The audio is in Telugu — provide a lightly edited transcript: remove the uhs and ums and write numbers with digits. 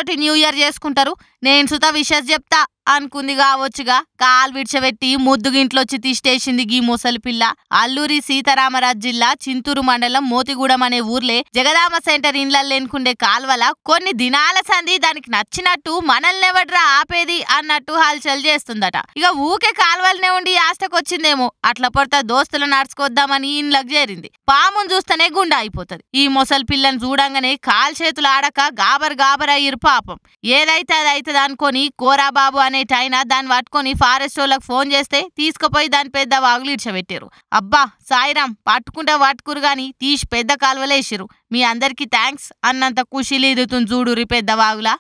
తోటి న్యూ ఇయర్ చేసుకుంటారు. నేను సుత విషెస్ చెప్తా అనుకుంది కావచ్చుగా. కాలు విడిచబెట్టి ముద్దుగింట్లొచ్చి తిష్టేసింది గీ ముసలి పిల్ల. అల్లూరి సీతారామరాజు జిల్లా చింతూరు మండలం మోతిగూడెం అనే ఊర్లే జగదామ సెంటర్ ఇండ్లల్లో ఎన్నుకుండే కాల్వల కొన్ని దినాల సంది దానికి నచ్చినట్టు మనల్నెవడ్రా ఆపేది అన్నట్టు హల్చల్ చేస్తుందట. ఇక ఊకే కాల్వలనే ఉండి ఆస్తకొచ్చిందేమో. అట్లా పడతా దోస్తులు నడుచుకొద్దామని ఇండ్లకు చేరింది. పామును చూస్తేనే గుండె అయిపోతుంది. ఈ ముసలి పిల్లని చూడంగానే కాలు చేతులు ఆడక గాబర్ అయ్యిరు పాపం. ఏదైతే అదైతుంది అనుకొని కోరాబాబు అనే టైనా దాన్ని పట్టుకొని ఫారెస్ట్ వాళ్ళకి ఫోన్ చేస్తే తీసుకుపోయి దాని పెద్ద వాగులు ఇడ్చబెట్టారు. అబ్బా సాయిరాం పట్టుకుంటే పట్టుకురు గాని తీసి పెద్ద కాలువలేసిరు. మీ అందరికి థ్యాంక్స్ అన్నంత ఖుషీలు ఎదుగుతుంది చూడురి పెద్ద వాగులా.